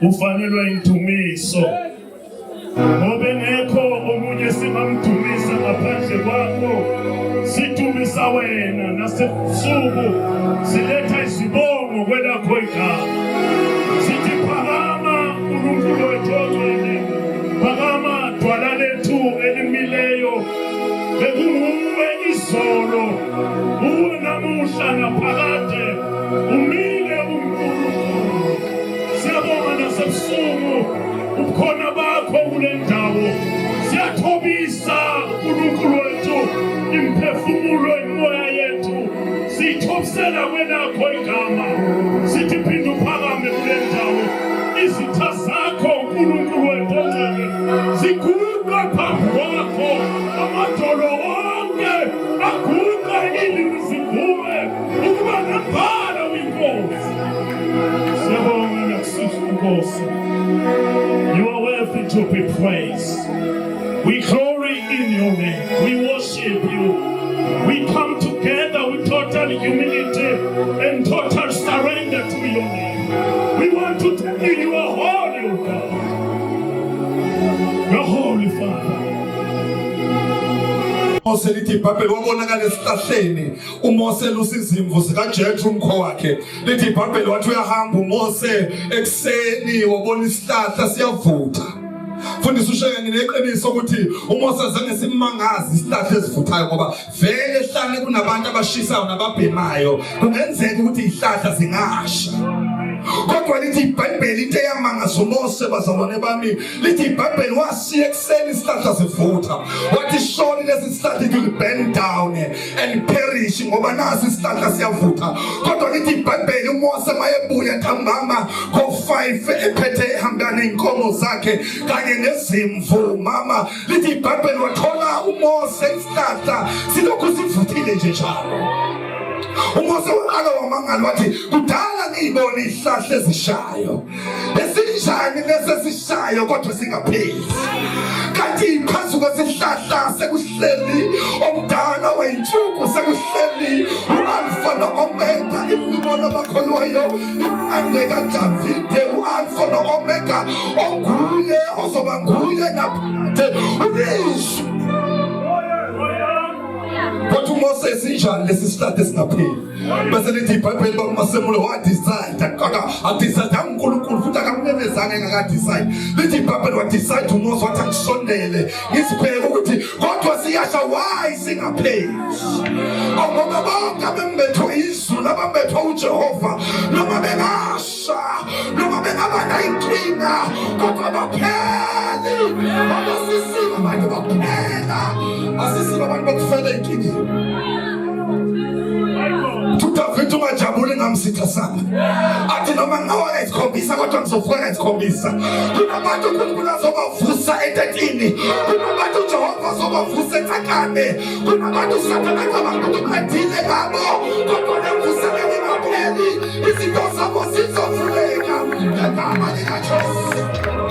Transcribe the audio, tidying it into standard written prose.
Ufanelwe indumiso ngoba ngekho omunye singamdumisa ngaphandle kwakho. Sidumisa wena nasebusuku siletha izibongo kwelakho igama. Sithi phakama uNkulunkulu wethu ongcwele, phakama dwala lethu elimileyo. Bekunguwe izolo, uwe namuhla naphakade, umile uNkulunkulu. Siyabonga nasebusuku ubukhona bakho kule ndawo. Siyathobisa uNkulunkulu wethu imphefumulo imoya yethu. Siyithobisela kwenakho igama. Sithi phinda uphakame kule ndawo. Izitha zakho uNkulunkulu wethu ongcwele ziguqa phambi kwakho. Amadolo onke aguqa, ilimi zivume ukuba nembala uyinkosi. Siyabonga nakusiza inkosi. You are worthy to be praised. We glory in your name. We worship you. We come together with total humility and total surrender to your name. We want to tell you, you are holy, O God. You are holy, Father. Mose lithi iBhayibheli wabonakala esihlahleni. uMose lusizimvu sikaJethro umkho wakhe. Lithi iBhayibheli wathi uyahamba uMose ekseni wabona isihlahla siyavutha. Mfundisi ushaya ngineqiniso ukuthi uMose azange simangazi isihlahla esivuthayo ngoba vele ehlane kunabantu abashisayo nababhemayo. Kungenzeka ukuthi izihlahla zingasha. Kodwa lithi iBhayibheli into eyamangaza uMose bazalwane bami, lithi iBhayibheli wasiya ekseni isihlahla sivutha. Wathi surely lesi sihlahla it will burn down and perish ngoba nasi isihlahla siyavutha. Kodwa lithi iBhayibheli uMose mayebuya ntambama ngo-5 ephethe ehambana inkomo zakhe kanye nezimvu mama. Lithi iBhayibheli wathola uMose isihlahla silokhu sivuthile nje njalo. uMose waqala wamangala wathi kudala ngiyibona izihlahla ezishayo. Esinjani lesisishayo kodwa singapheli. Kanti phansi kwesihlahla sekuhleli omdala weyinsuku, sekuhleli u-Alpha no-Omega, imibona bakholwayo, imbandeka kaDavide, u-Alpha no-Omega, onguye ozoba nguye naphakade uYesu. Kodwa uMose esinjani lesi sihlahla esingapheli. Bese lithi iBhayibheli bakumasemulo wadecide adecide uNkulunkulu futhi akamemezanga engakadecide. Lithi iBhayibheli wadecide uMose wathi angisondele ngisibheke ukuthi kodwa siyasha why singapheli. Ngoba bonke abembethwe izulu, abembethwe uJehova, noma bengasha noma bengaba nayinkinga kodwa bapheli. Abasisiba abantu baphela, asisiba abantu bakufela inkingeni. David angajabuli ngamsitha sami. Athi noma ngawaka isikhombisa kodwa ngizovuka isikhombisa. Kunabantu uNkulunkulu azobavusa etetini. Kunabantu uJehova azobavusa eThakane. Kunabantu uSathane acabanga ukuthi uqedile ngabo. Kodwa nemvuselelo ingapheli. Izinto zabo zizovuleka. Ngegama likaJesu.